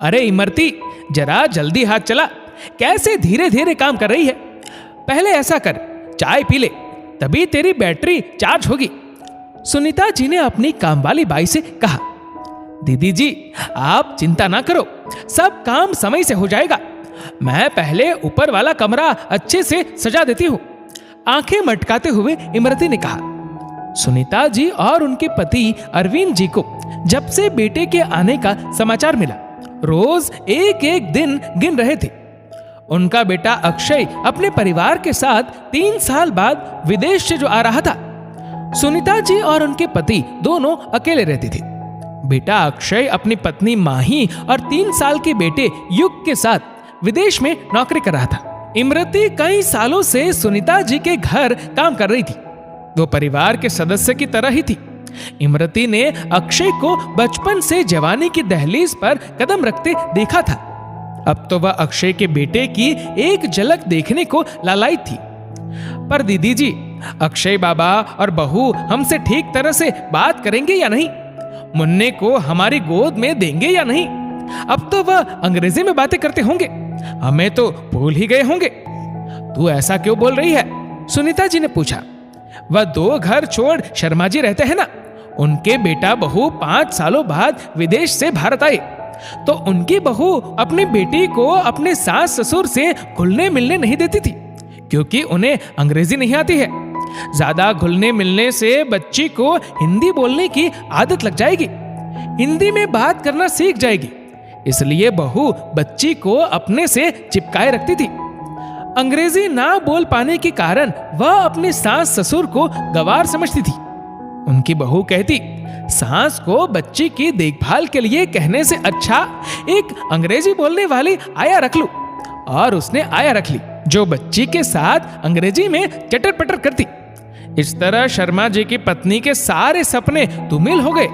अरे इमरती, जरा जल्दी हाथ चला, कैसे धीरे धीरे काम कर रही है। पहले ऐसा कर, चाय पी ले, तभी तेरी बैटरी चार्ज होगी। सुनीता जी ने अपनी कामवाली बाई से कहा। दीदी जी, आप चिंता ना करो, सब काम समय से हो जाएगा। मैं पहले ऊपर वाला कमरा अच्छे से सजा देती हूँ। आंखें मटकाते हुए इमरती ने कहा। सुनीता जी और उनके पति अरविंद जी को जब से बेटे के आने का समाचार मिला, रोज एक एक दिन गिन रहे थे। उनका बेटा अक्षय अपने परिवार के साथ 3 साल बाद विदेश से जो आ रहा था। सुनीता जी और उनके पति दोनों अकेले रहते थे। बेटा अक्षय अपनी पत्नी माही और 3 साल के बेटे युग के साथ विदेश में नौकरी कर रहा था। इमरती कई सालों से सुनीता जी के घर काम कर रही थी। वो परिवार के सदस्य की तरह ही थी। इमरती ने अक्षय को बचपन से जवानी की दहलीज पर कदम रखते देखा था। अब तो वह अक्षय के बेटे की एक झलक देखने को लालायित थी। पर दीदी जी, अक्षय बाबा और बहू हमसे ठीक तरह से बात करेंगे या नहीं? मुन्ने को हमारी गोद में देंगे या नहीं? अब तो वह अंग्रेजी में बातें करते होंगे, हमें तो भूल ही गए होंगे। तू ऐसा क्यों बोल रही है? सुनीता जी ने पूछा। वह 2 घर छोड़ शर्मा जी रहते हैं ना। उनके बेटा बहू 5 सालों बाद विदेश से भारत आए, तो उनकी बहू अपनी बेटी को अपने सास ससुर से घुलने मिलने नहीं देती थी, क्योंकि उन्हें अंग्रेजी नहीं आती है। ज्यादा घुलने मिलने से बच्ची को हिंदी बोलने की आदत लग जाएगी, हिंदी में बात करना सीख जाएगी। इसलिए बहू बच्ची को अपने से चिपकाए रखती थी। अंग्रेजी ना बोल पाने के कारण वह अपने सास ससुर को गवार समझती थी। उनकी बहू कहती, सास को बच्ची की देखभाल के लिए कहने से अच्छा एक अंग्रेजी बोलने वाली आया रख लूं। और उसने आया रख ली, जो बच्ची के साथ अंग्रेजी में चटर पटर करती। इस तरह शर्मा जी की पत्नी के सारे सपने धूमिल हो गए।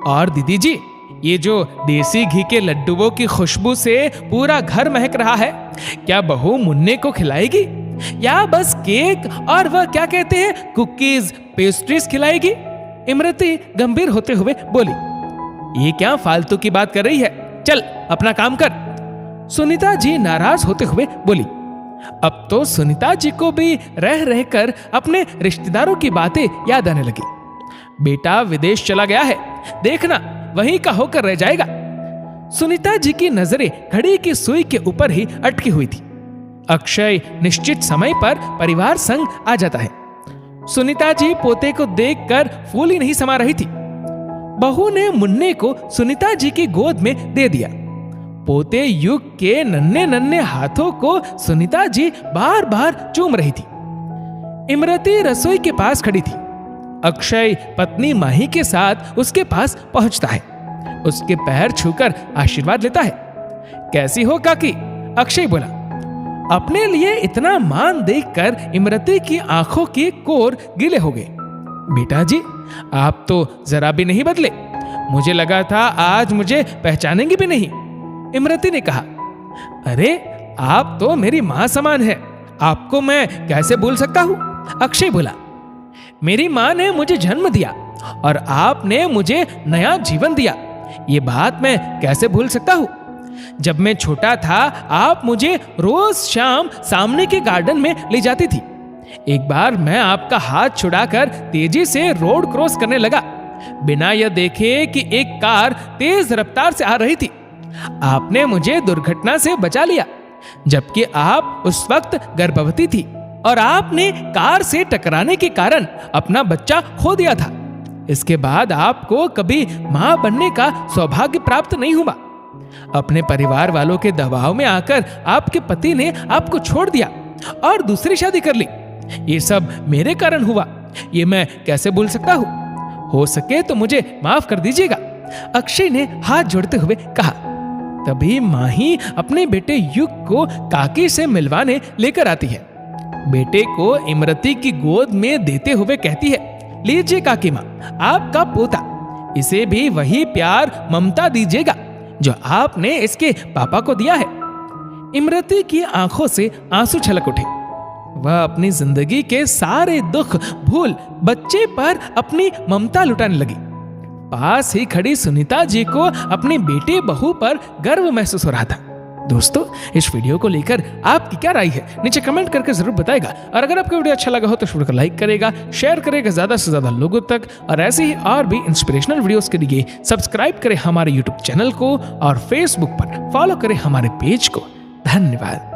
और दीदी जी, ये जो देसी घी के लड्डुओं की खुशबू से पूरा घर महक रहा है, क्या बहू मुन्ने को खिलाएगी या बस केक और वह क्या कहते हैं कुकीज पेस्ट्रीज खिलाएगी? इमरती गंभीर होते हुए बोली। ये क्या फालतू की बात कर रही है? चल अपना काम कर। सुनीता जी नाराज होते हुए बोली। अब तो सुनीता जी को भी रह रहकर अपने रिश्तेदारों की बातें याद आने लगी। बेटा विदेश चला गया है, देखना वहीं का होकर रह जाएगा। सुनीता जी की नजरें घड़ी की सुई के ऊपर ही अटकी हुई थी। अक्षय निश्चित समय पर परिवार संग आ जाता है। सुनीता जी पोते को देखकर फूल ही नहीं समा रही थी। बहू ने मुन्ने को सुनीता जी की गोद में दे दिया। पोते युग के नन्हे नन्हे हाथों को सुनीता जी बार बार चूम रही थी। इमरती रसोई के पास खड़ी थी। अक्षय पत्नी माही के साथ उसके पास पहुंचता है, उसके पैर छूकर आशीर्वाद लेता है। कैसी हो काकी? अक्षय बोला। अपने लिए इतना मान देखकर इमरती की आंखों के कोर गीले हो गए। बेटा जी, आप तो जरा भी नहीं बदले, मुझे लगा था आज मुझे पहचानेंगे भी नहीं। इमरती ने कहा। अरे आप तो मेरी मां समान है, आपको मैं कैसे भूल सकता हूं? अक्षय बोला। मेरी मां ने मुझे जन्म दिया और आपने मुझे नया जीवन दिया, ये बात मैं कैसे भूल सकता हूं? जब मैं छोटा था आप मुझे रोज शाम सामने के गार्डन में ले जाती थी। एक बार मैं आपका हाथ छुड़ाकर तेजी से रोड क्रॉस करने लगा, बिना यह देखे कि एक कार तेज रफ्तार से आ रही थी। आपने मुझे दुर्घटना से बचा लिया, जबकि आप उस वक्त गर्भवती थी और आपने कार से टकराने के कारण अपना बच्चा खो दिया था। इसके बाद आपको कभी मां बनने का सौभाग्य प्राप्त नहीं हुआ। अपने परिवार वालों के दबाव में आकर आपके पति ने आपको छोड़ दिया और दूसरी शादी कर ली। ये सब मेरे कारण हुआ, ये मैं कैसे भूल सकता हूँ? हो सके तो मुझे माफ कर दीजिएगा, अक्षय ने हाथ जोड़ते हुए कहा। तभी माही अपने बेटे युग को काकी से मिलवाने लेकर आती है। बेटे को इमरती की गोद में देते हुए कहती है, लीजिए काकी माँ, आपका पोता, इसे भी वही प्यार ममता दीजिएगा जो आपने इसके पापा को दिया है। इमरती की आंखों से आंसू छलक उठे। वह अपनी जिंदगी के सारे दुख भूल बच्चे पर अपनी ममता लुटाने लगी। पास ही खड़ी सुनीता जी को अपनी बेटी बहू पर गर्व महसूस हो रहा था। दोस्तों, इस वीडियो को लेकर आपकी क्या राय है नीचे कमेंट करके जरूर बताएगा। और अगर आपको वीडियो अच्छा लगा हो तो इस वीडियो को लाइक करेगा, शेयर करेगा ज्यादा से ज्यादा लोगों तक, और ऐसे ही और भी इंस्पिरेशनल वीडियोस के लिए सब्सक्राइब करें हमारे यूट्यूब चैनल को और फेसबुक पर फॉलो करें हमारे पेज को। धन्यवाद।